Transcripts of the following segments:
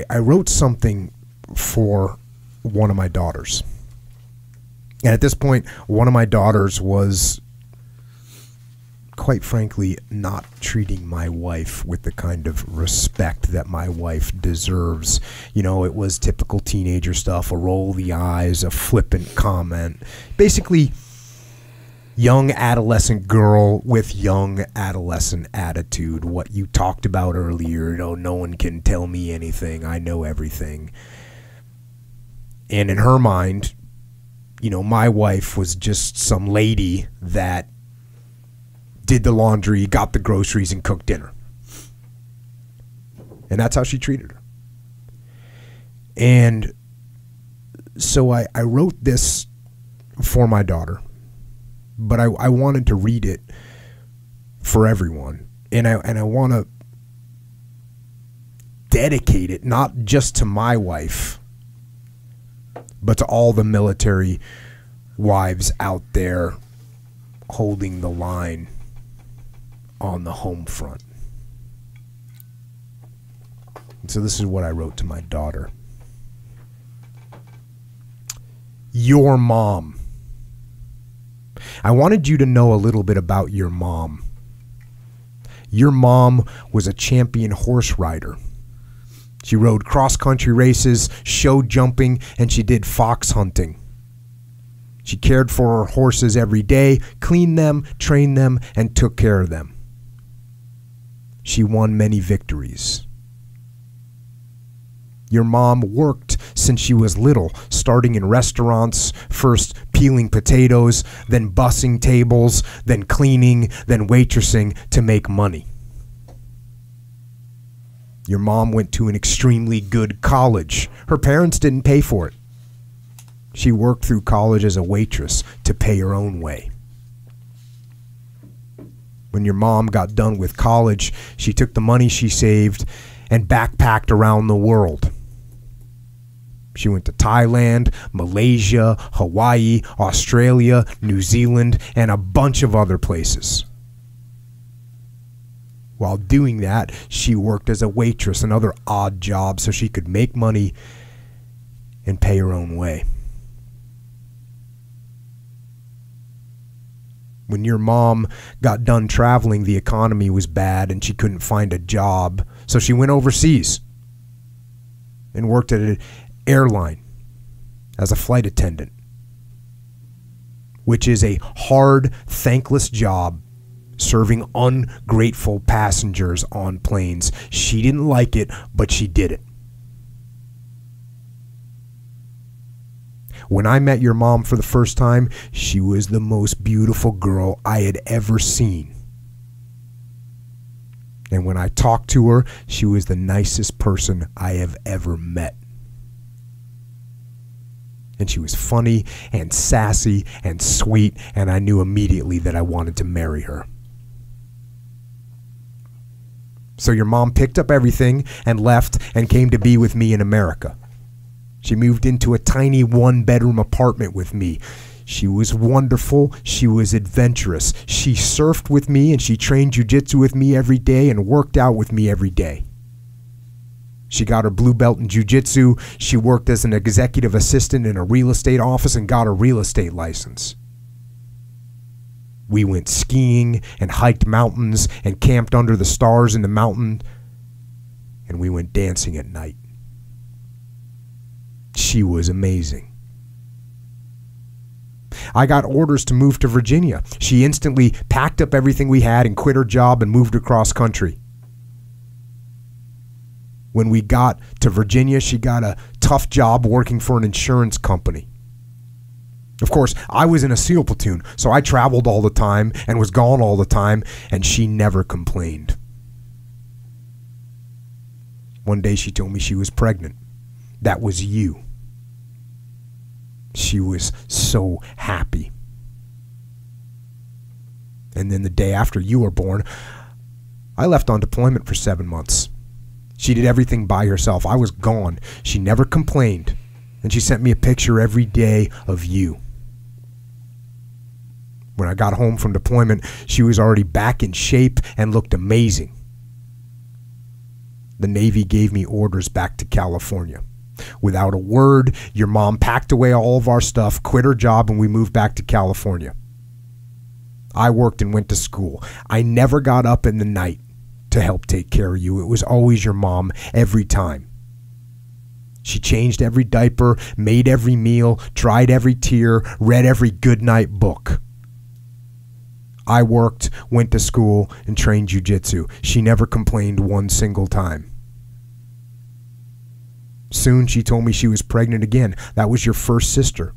I wrote something for one of my daughters. And at this point, one of my daughters was, quite frankly, not treating my wife with the kind of respect that my wife deserves. You know, it was typical teenager stuff, a roll of the eyes, a flippant comment. Basically, young adolescent girl with young adolescent attitude. What you talked about earlier, you know, no one can tell me anything. I know everything. And in her mind, you know, my wife was just some lady that did the laundry, got the groceries, and cooked dinner. And that's how she treated her. And so I wrote this for my daughter, but I wanted to read it for everyone. And I want to dedicate it not just to my wife, but to all the military wives out there holding the line on the home front. And so this is what I wrote to my daughter. Your mom. I wanted you to know a little bit about your mom. Your mom was a champion horse rider. She rode cross-country races, show jumping, and she did fox hunting. She cared for her horses every day, cleaned them, trained them, and took care of them. She won many victories. Your mom worked since she was little, starting in restaurants, first peeling potatoes, then bussing tables, then cleaning, then waitressing to make money. Your mom went to an extremely good college. Her parents didn't pay for it. She worked through college as a waitress to pay her own way. When your mom got done with college, she took the money she saved and backpacked around the world. She went to Thailand, Malaysia, Hawaii, Australia, New Zealand, and a bunch of other places. While doing that, she worked as a waitress and other odd jobs so she could make money and pay her own way. When your mom got done traveling, the economy was bad and she couldn't find a job, so she went overseas and worked at an airline as a flight attendant, which is a hard, thankless job serving ungrateful passengers on planes. She didn't like it, but she did it. When I met your mom for the first time, she was the most beautiful girl I had ever seen. And when I talked to her, she was the nicest person I have ever met. And she was funny and sassy and sweet, and I knew immediately that I wanted to marry her. So your mom picked up everything and left and came to be with me in America. She moved into a tiny one-bedroom apartment with me. She was wonderful. She was adventurous. She surfed with me and she trained jiu-jitsu with me every day and worked out with me every day. She got her blue belt in jiu-jitsu. She worked as an executive assistant in a real estate office and got a real estate license. We went skiing and hiked mountains and camped under the stars in the mountain, and we went dancing at night. She was amazing. I got orders to move to Virginia. She instantly packed up everything we had and quit her job and moved across country. When we got to Virginia, she got a tough job working for an insurance company. Of course, I was in a SEAL platoon, so I traveled all the time and was gone all the time, and she never complained. One day she told me she was pregnant. That was you. She was so happy. And then the day after you were born, I left on deployment for 7 months. She did everything by herself. I was gone. She never complained. And she sent me a picture every day of you. When I got home from deployment, she was already back in shape and looked amazing. the Navy gave me orders back to California. Without a word, your mom packed away all of our stuff, quit her job, and we moved back to California. I worked and went to school. I never got up in the night to help take care of you. It was always your mom every time. She changed every diaper, made every meal, dried every tear, read every goodnight book. I worked, went to school, and trained jiu-jitsu. She never complained one single time. Soon she told me she was pregnant again. That was your first sister.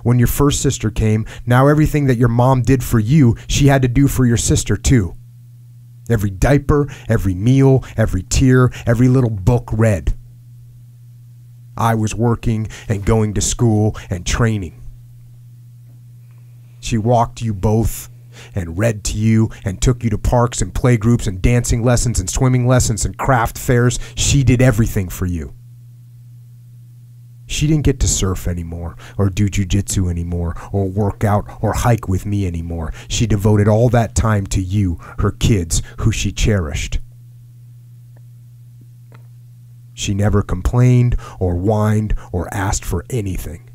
When your first sister came, now everything that your mom did for you, she had to do for your sister too. Every diaper, every meal, every tear, every little book read. I was working and going to school and training. She walked you both and read to you and took you to parks and playgroups and dancing lessons and swimming lessons and craft fairs. She did everything for you. She didn't get to surf anymore, or do jiu-jitsu anymore, or work out or hike with me anymore. She devoted all that time to you, her kids, who she cherished. She never complained or whined or asked for anything.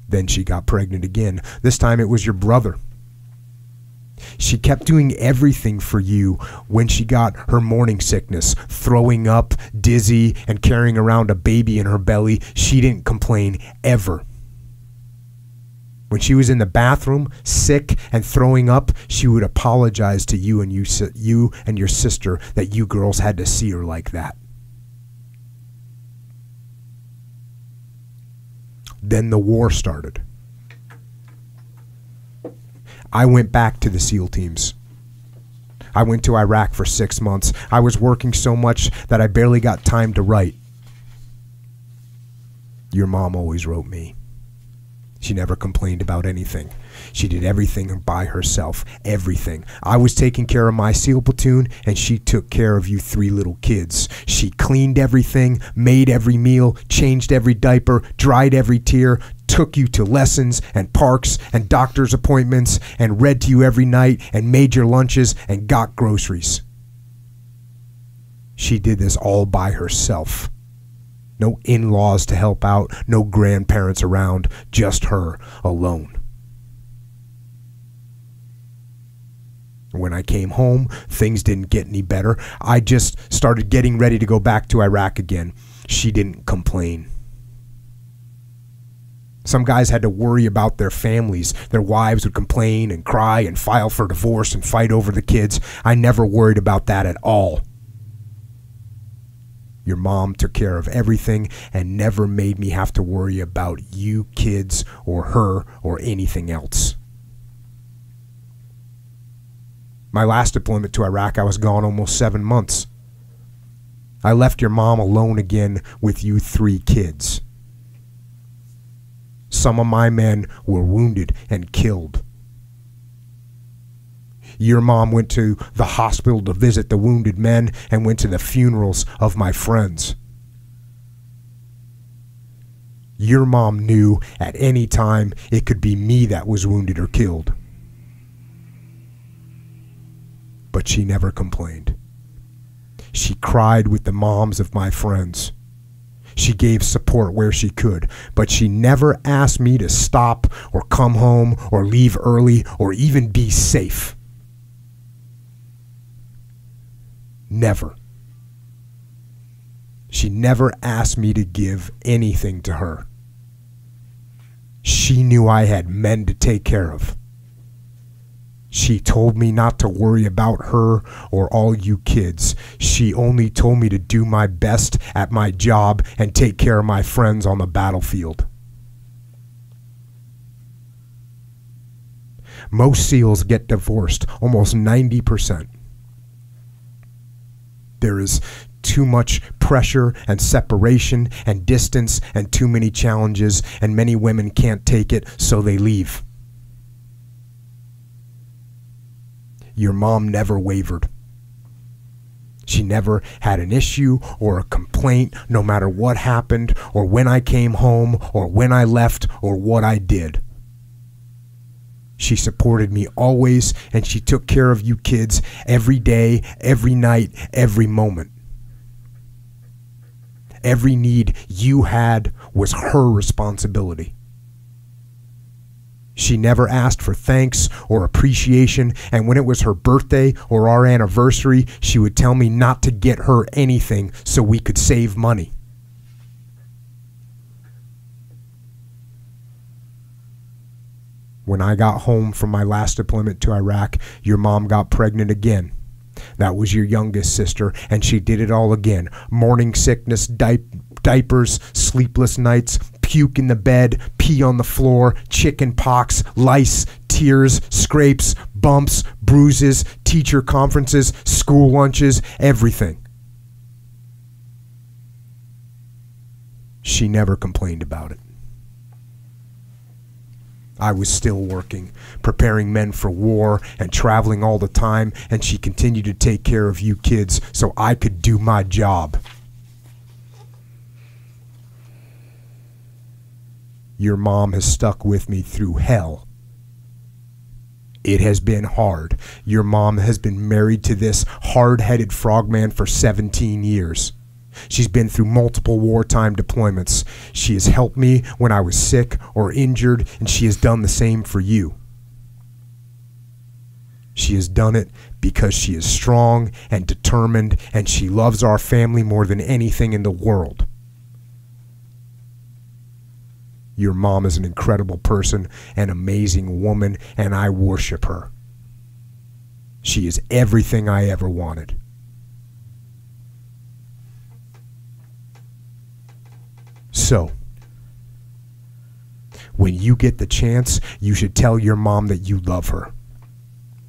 Then she got pregnant again. This time it was your brother. She kept doing everything for you when she got her morning sickness, throwing up, dizzy, and carrying around a baby in her belly. She didn't complain ever. When she was in the bathroom, sick and throwing up, she would apologize to you and your sister that you girls had to see her like that. Then the war started. I went back to the SEAL teams. I went to Iraq for 6 months. I was working so much that I barely got time to write. Your mom always wrote me. She never complained about anything. She did everything by herself. Everything. I was taking care of my SEAL platoon, and she took care of you 3 little kids. She cleaned everything, made every meal, changed every diaper, dried every tear, took you to lessons and parks and doctor's appointments, and read to you every night, and made your lunches and got groceries. She did this all by herself. No in-laws to help out, no grandparents around, just her alone. When I came home, things didn't get any better. I just started getting ready to go back to Iraq again. She didn't complain. Some guys had to worry about their families. Their wives would complain and cry and file for divorce and fight over the kids. I never worried about that at all. Your mom took care of everything and never made me have to worry about you kids or her or anything else. My last deployment to Iraq, I was gone almost 7 months. I left your mom alone again with you 3 kids. Some of my men were wounded and killed. Your mom went to the hospital to visit the wounded men and went to the funerals of my friends. Your mom knew at any time it could be me that was wounded or killed. But she never complained. She cried with the moms of my friends. She gave support where she could, but she never asked me to stop or come home or leave early or even be safe. Never. She never asked me to give anything to her. She knew I had men to take care of. She told me not to worry about her or all you kids. She only told me to do my best at my job and take care of my friends on the battlefield. Most SEALs get divorced, almost 90%. There is too much pressure and separation and distance and too many challenges, and many women can't take it, so they leave. Your mom never wavered. She never had an issue or a complaint, no matter what happened or when I came home or when I left or what I did. She supported me always, and she took care of you kids every day, every night, every moment. Every need you had was her responsibility. She never asked for thanks or appreciation, and when it was her birthday or our anniversary, she would tell me not to get her anything so we could save money. When I got home from my last deployment to Iraq, your mom got pregnant again. That was your youngest sister, and she did it all again. Morning sickness, diapers, sleepless nights, puke in the bed, pee on the floor, chicken pox, lice, tears, scrapes, bumps, bruises, teacher conferences, school lunches, everything. She never complained about it. I was still working, preparing men for war and traveling all the time, and she continued to take care of you kids so I could do my job. Your mom has stuck with me through hell. It has been hard. Your mom has been married to this hard-headed frogman for 17 years. She's been through multiple wartime deployments. She has helped me when I was sick or injured, and she has done the same for you. She has done it because she is strong and determined, and she loves our family more than anything in the world. Your mom is an incredible person, an amazing woman, and I worship her. She is everything I ever wanted. So, when you get the chance, you should tell your mom that you love her,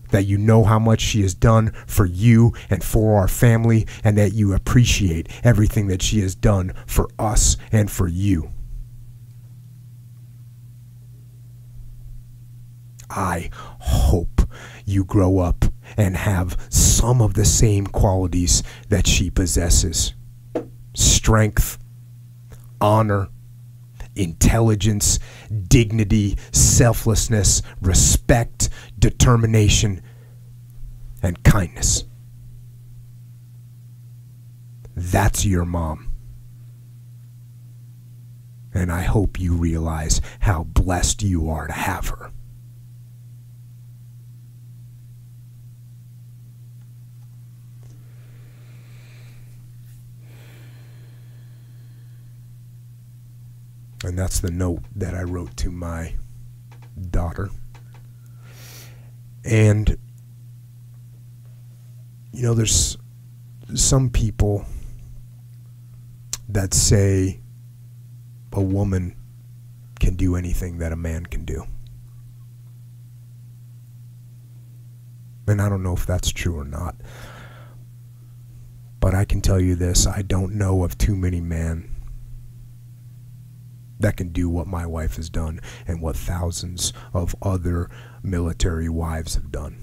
that you know how much she has done for you and for our family, and that you appreciate everything that she has done for us and for you. I hope you grow up and have some of the same qualities that she possesses. Strength, honor, intelligence, dignity, selflessness, respect, determination, and kindness. That's your mom. And I hope you realize how blessed you are to have her. And that's the note that I wrote to my daughter. And, you know, there's some people that say a woman can do anything that a man can do. And I don't know if that's true or not. But I can tell you this, I don't know of too many men that can do what my wife has done and what thousands of other military wives have done.